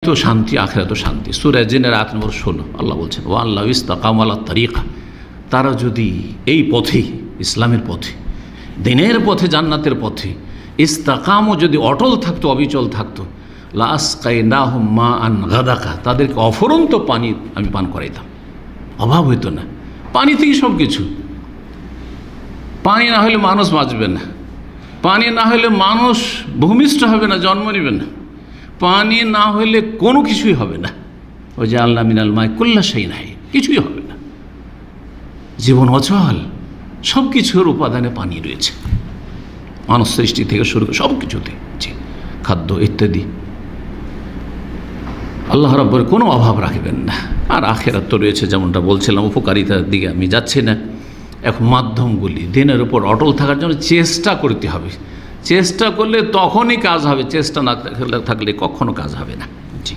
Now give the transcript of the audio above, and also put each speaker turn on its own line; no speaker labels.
দুনিয়াতেও শান্তি, আখিরাতেও শান্তি। সূরা জিনের আয়াত নম্বর 16 আল্লাহ বলছেন, ওয়া আল্লাহ ইস্তাকামু আলা তারিকা, তারা যদি এই পথে, ইসলামের পথে, দিনের পথে, জান্নাতের পথে ইস্তাকামও যদি অটল থাকতো, অবিচল থাকতো, লাসকাইনাহুম মাআন গাদাকা, তাদেরকে অফুরন্ত পানি আমি পান করাইতাম, অভাব হইতো না। পানি থেকেই সব কিছু। পানি না হলে মানুষ বাঁচবে না, পানি না হলে মানুষ ভূমিষ্ঠ হবে না, জন্ম নেবে না, পানি না হলে কোনো কিছুই হবে না। ওই যে আল্লাহ মিনাল মাই কুল্লা সেই নাই, কিছুই হবে না, জীবন অচল। সব কিছুর উপাদানে পানি রয়েছে, মানুষ সৃষ্টি থেকে শুরু করে সব কিছুতে, জি, খাদ্য ইত্যাদি। আল্লাহ রাব্বুল কোনো অভাব রাখবেন না। আর আখিরাত তো রয়েছে, যেমনটা বলছিলাম, উপকারিতার দিকে আমি যাচ্ছি না। এখন মাধ্যমগুলি দিনের উপর অটল থাকার জন্য চেষ্টা করতে হবে। চেষ্টা করলে তখনই কাজ হবে, চেষ্টা না থাকলে কখনো কাজ হবে না।